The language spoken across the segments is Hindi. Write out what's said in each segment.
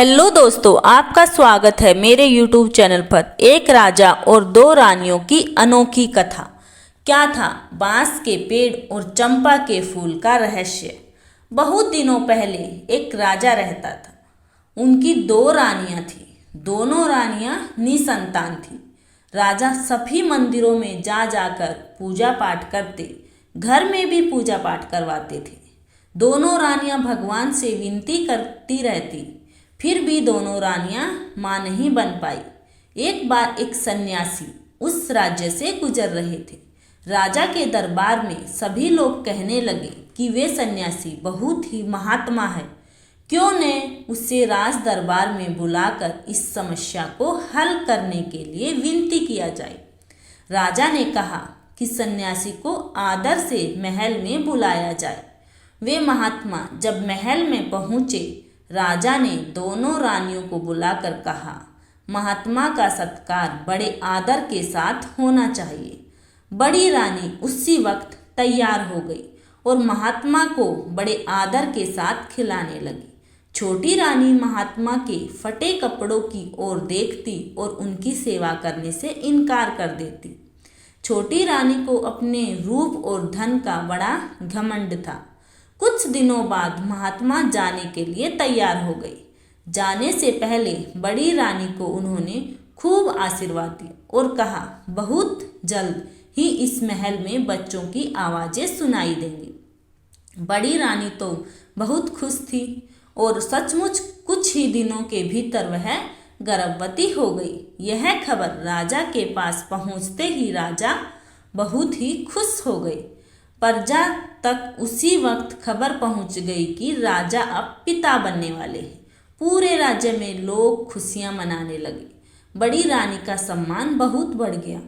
हेलो दोस्तों, आपका स्वागत है मेरे YouTube चैनल पर। एक राजा और दो रानियों की अनोखी कथा। क्या था बांस के पेड़ और चंपा के फूल का रहस्य। बहुत दिनों पहले एक राजा रहता था। उनकी दो रानियां थीं। दोनों रानियां निसंतान थीं। राजा सभी मंदिरों में जा जाकर पूजा पाठ करते, घर में भी पूजा पाठ करवाते थे। दोनों रानियां भगवान से विनती करती रहती, फिर भी दोनों रानियां मां नहीं बन पाई। एक बार एक सन्यासी उस राज्य से गुजर रहे थे। राजा के दरबार में सभी लोग कहने लगे कि वे सन्यासी बहुत ही महात्मा है, क्यों न उसे राज दरबार में बुलाकर इस समस्या को हल करने के लिए विनती किया जाए। राजा ने कहा कि सन्यासी को आदर से महल में बुलाया जाए। वे महात्मा जब महल में पहुंचे, राजा ने दोनों रानियों को बुलाकर कहा, महात्मा का सत्कार बड़े आदर के साथ होना चाहिए। बड़ी रानी उसी वक्त तैयार हो गई और महात्मा को बड़े आदर के साथ खिलाने लगी। छोटी रानी महात्मा के फटे कपड़ों की ओर देखती और उनकी सेवा करने से इनकार कर देती। छोटी रानी को अपने रूप और धन का बड़ा घमंड था। कुछ दिनों बाद महात्मा जाने के लिए तैयार हो गई। जाने से पहले बड़ी रानी को उन्होंने खूब आशीर्वाद दिया और कहा, बहुत जल्द ही इस महल में बच्चों की आवाज़ें सुनाई देंगी। बड़ी रानी तो बहुत खुश थी और सचमुच कुछ ही दिनों के भीतर वह गर्भवती हो गई। यह खबर राजा के पास पहुंचते ही राजा बहुत ही खुश हो गए। प्रजा तक उसी वक्त खबर पहुंच गई कि राजा अब पिता बनने वाले हैं। पूरे राज्य में लोग खुशियां मनाने लगे। बड़ी रानी का सम्मान बहुत बढ़ गया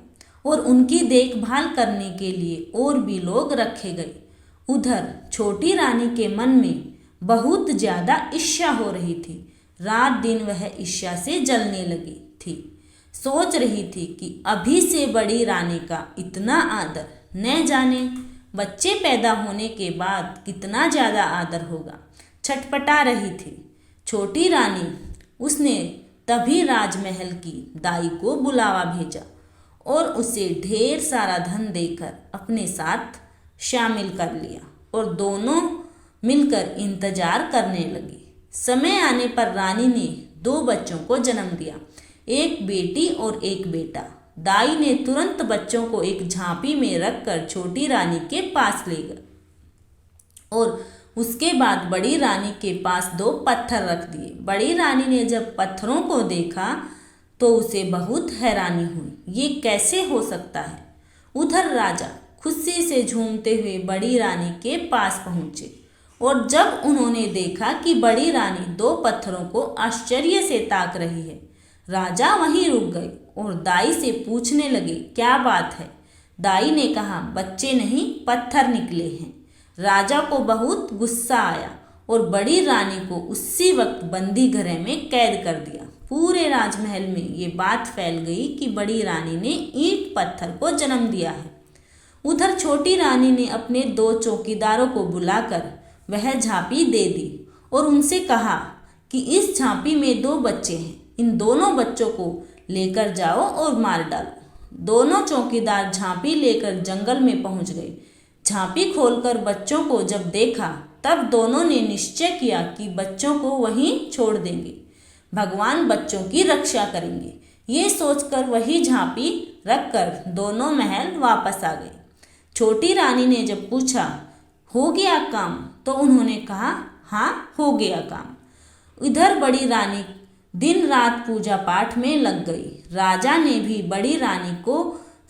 और उनकी देखभाल करने के लिए और भी लोग रखे गए। उधर छोटी रानी के मन में बहुत ज़्यादा ईर्ष्या हो रही थी। रात दिन वह ईर्ष्या से जलने लगी थी। सोच रही थी कि अभी से बड़ी रानी का इतना आदर, न जाने बच्चे पैदा होने के बाद कितना ज़्यादा आदर होगा। छटपटा रही थी छोटी रानी। उसने तभी राजमहल की दाई को बुलावा भेजा और उसे ढेर सारा धन देकर अपने साथ शामिल कर लिया और दोनों मिलकर इंतजार करने लगी। समय आने पर रानी ने दो बच्चों को जन्म दिया, एक बेटी और एक बेटा। दाई ने तुरंत बच्चों को एक झांपी में रखकर छोटी रानी के पास ले गए और उसके बाद बड़ी रानी के पास दो पत्थर रख दिए। बड़ी रानी ने जब पत्थरों को देखा तो उसे बहुत हैरानी हुई, ये कैसे हो सकता है। उधर राजा खुशी से झूमते हुए बड़ी रानी के पास पहुंचे और जब उन्होंने देखा कि बड़ी रानी दो पत्थरों को आश्चर्य से ताक रही है, राजा वहीं रुक गए और दाई से पूछने लगे, क्या बात है। दाई ने कहा, बच्चे नहीं पत्थर निकले हैं। राजा को बहुत गुस्सा आया और बड़ी रानी को उसी वक्त बंदी घर में कैद कर दिया। पूरे राजमहल में ये बात फैल गई कि बड़ी रानी ने ईंट पत्थर को जन्म दिया है। उधर छोटी रानी ने अपने दो चौकीदारों को बुलाकर वह झांपी दे दी और उनसे कहा कि इस झांपी में दो बच्चे हैं, इन दोनों बच्चों को लेकर जाओ और मार डालो। दोनों चौकीदार झांपी लेकर जंगल में पहुंच गए। झांपी खोलकर बच्चों को जब देखा तब दोनों ने निश्चय किया कि बच्चों को वहीं छोड़ देंगे, भगवान बच्चों की रक्षा करेंगे। ये सोचकर वही झांपी रखकर दोनों महल वापस आ गए। छोटी रानी ने जब पूछा, हो गया काम, तो उन्होंने कहा, हाँ हो गया काम। इधर बड़ी रानी दिन रात पूजा पाठ में लग गई। राजा ने भी बड़ी रानी को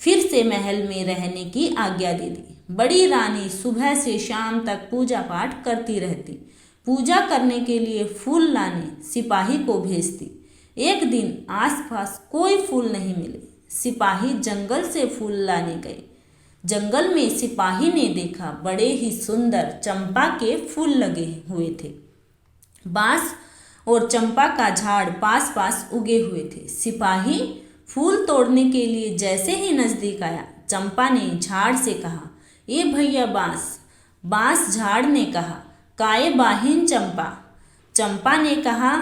फिर से महल में रहने की आज्ञा दे दी। बड़ी रानी सुबह से शाम तक पूजा पाठ करती रहती। पूजा करने के लिए फूल लाने सिपाही को भेजती। एक दिन आसपास कोई फूल नहीं मिले। सिपाही जंगल से फूल लाने गए। जंगल में सिपाही ने देखा बड़े ही सुंदर चंपा के फूल लगे हुए थे। बांस और चंपा का झाड़ पास पास उगे हुए थे। सिपाही फूल तोड़ने के लिए जैसे ही नजदीक आया, चंपा ने झाड़ से कहा, ए भैया बांस। बांस झाड़ ने कहा, काये बाहिन चंपा। चंपा ने कहा,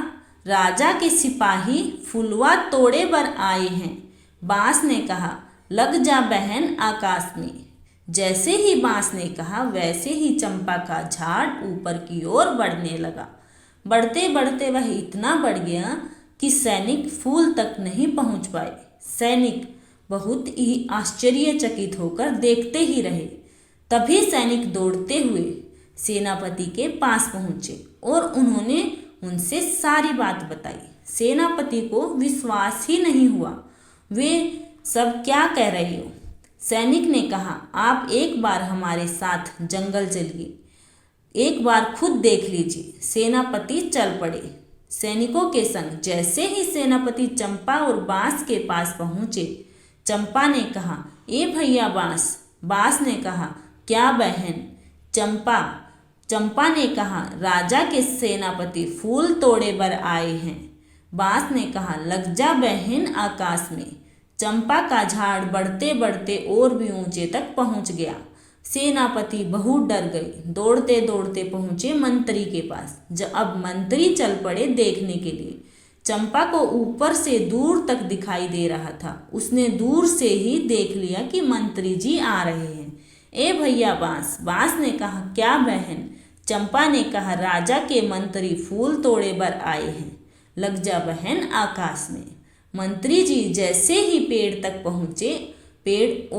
राजा के सिपाही फुलवा तोड़े बर आए हैं। बांस ने कहा, लग जा बहन आकाश में। जैसे ही बांस ने कहा वैसे ही चंपा का झाड़ ऊपर की ओर बढ़ने लगा। बढ़ते बढ़ते वह इतना बढ़ गया कि सैनिक फूल तक नहीं पहुंच पाए। सैनिक बहुत ही आश्चर्यचकित होकर देखते ही रहे। तभी सैनिक दौड़ते हुए सेनापति के पास पहुंचे और उन्होंने उनसे सारी बात बताई। सेनापति को विश्वास ही नहीं हुआ। वे सब क्या कह रहे हो? सैनिक ने कहा, आप एक बार हमारे साथ जंगल चलिए, एक बार खुद देख लीजिए। सेनापति चल पड़े सैनिकों के संग। जैसे ही सेनापति चंपा और बांस के पास पहुंचे, चंपा ने कहा, ए भैया बांस। बांस ने कहा, क्या बहन? चंपा ने कहा, राजा के सेनापति फूल तोड़े बर आए हैं। बांस ने कहा, लग जा बहन आकाश में। चंपा का झाड़ बढ़ते बढ़ते और भी ऊंचे तक पहुंच गया। सेनापति बहुत डर गए। दौड़ते दौड़ते पहुंचे मंत्री के पास। अब मंत्री चल पड़े देखने के लिए। चंपा को ऊपर से दूर तक दिखाई दे रहा था। उसने दूर से ही देख लिया कि मंत्री जी आ रहे हैं। ए भैया बांस। बांस ने कहा, क्या बहन? चंपा ने कहा, राजा के मंत्री फूल तोड़े बर आए हैं। लग जा बहन आकाश में। मंत्री जी जैसे ही पेड़ तक पहुंचे, पेड़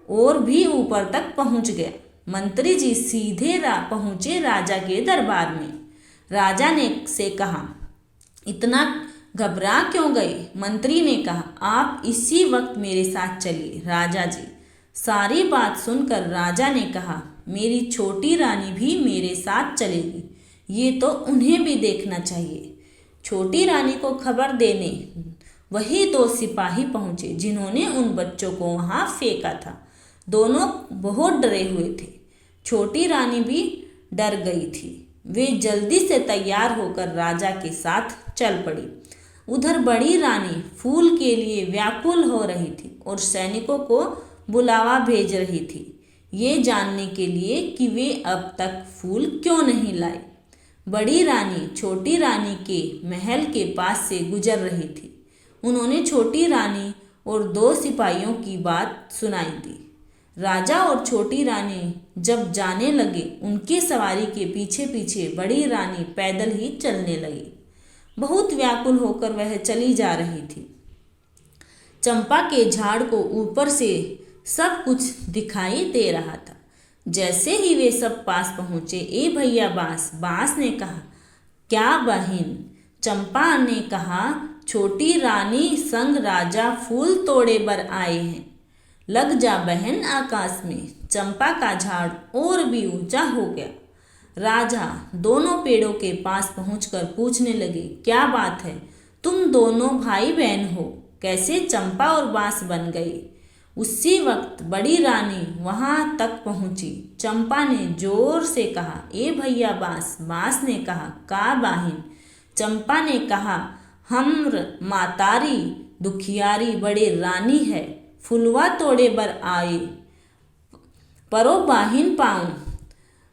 और भी ऊपर तक पहुंच गया। मंत्री जी सीधे पहुंचे राजा के दरबार में। राजा ने से कहा, इतना घबरा क्यों गए? मंत्री ने कहा, आप इसी वक्त मेरे साथ चलिए। राजा जी। सारी बात सुनकर राजा ने कहा, मेरी छोटी रानी भी मेरे साथ चलेगी। ये तो उन्हें भी देखना चाहिए। छोटी रानी को खबर देने वही 2 सिपाही पहुंचे जिन्होंने उन बच्चों को वहां फेंका था। दोनों बहुत डरे हुए थे। छोटी रानी भी डर गई थी। वे जल्दी से तैयार होकर राजा के साथ चल पड़ी। उधर बड़ी रानी फूल के लिए व्याकुल हो रही थी और सैनिकों को बुलावा भेज रही थी, ये जानने के लिए कि वे अब तक फूल क्यों नहीं लाए। बड़ी रानी छोटी रानी के महल के पास से गुजर रही थी। उन्होंने छोटी रानी और 2 सिपाहियों की बात सुनाई दी। राजा और छोटी रानी जब जाने लगे, उनकी सवारी के पीछे पीछे बड़ी रानी पैदल ही चलने लगी। बहुत व्याकुल होकर वह चली जा रही थी। चंपा के झाड़ को ऊपर से सब कुछ दिखाई दे रहा था। जैसे ही वे सब पास पहुंचे, ए भैया बांस। बांस ने कहा, क्या बहन? चंपा ने कहा, छोटी रानी संग राजा फूल तोड़े बर आए हैं। लग जा बहन आकाश में। चंपा का झाड़ और भी ऊंचा हो गया। राजा दोनों पेड़ों के पास पहुंचकर पूछने लगे, क्या बात है? तुम दोनों भाई बहन हो, कैसे चंपा और बांस बन गए? उसी वक्त बड़ी रानी वहां तक पहुंची। चंपा ने जोर से कहा, ए भैया बांस। बांस ने कहा, का बहन? चंपा ने कहा, हमर मातारी दुखियारी बड़े रानी है, फुलवा तोड़े बर आए, परो बाहिन पाऊं।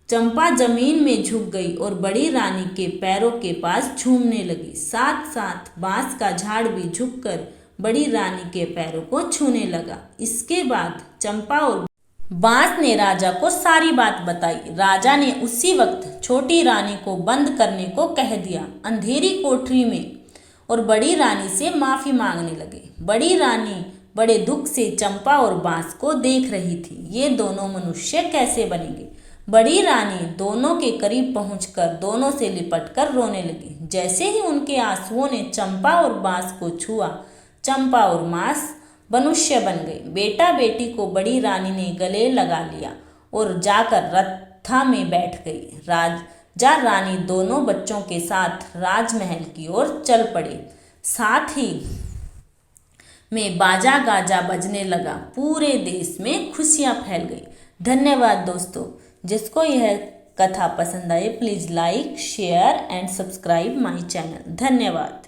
चंपा जमीन में झुक गई और बड़ी रानी के पैरों के पास झूमने लगी। साथ साथ बांस का झाड़ भी झुककर बड़ी रानी के पैरों को छूने लगा। इसके बाद चंपा और बांस ने राजा को सारी बात बताई। राजा ने उसी वक्त छोटी रानी को बंद करने को कह दिया अंधेरी कोठरी में और बड़ी रानी से माफी मांगने लगे। बड़ी रानी बड़े दुख से चंपा और बांस को देख रही थी। ये दोनों मनुष्य कैसे बनेंगे? बड़ी रानी दोनों के करीब पहुंचकर दोनों से लिपटकर रोने लगी। जैसे ही उनके आंसुओं ने चंपा और बांस को छुआ, चंपा और बांस मनुष्य बन गए। बेटा बेटी को बड़ी रानी ने गले लगा लिया और जाकर रथा में बैठ गई। राजा रानी दोनों बच्चों के साथ राजमहल की ओर चल पड़े। साथ ही में बाजा गाजा बजने लगा। पूरे देश में खुशियां फैल गई। धन्यवाद दोस्तों। जिसको यह कथा पसंद आए please like share and subscribe my channel. धन्यवाद।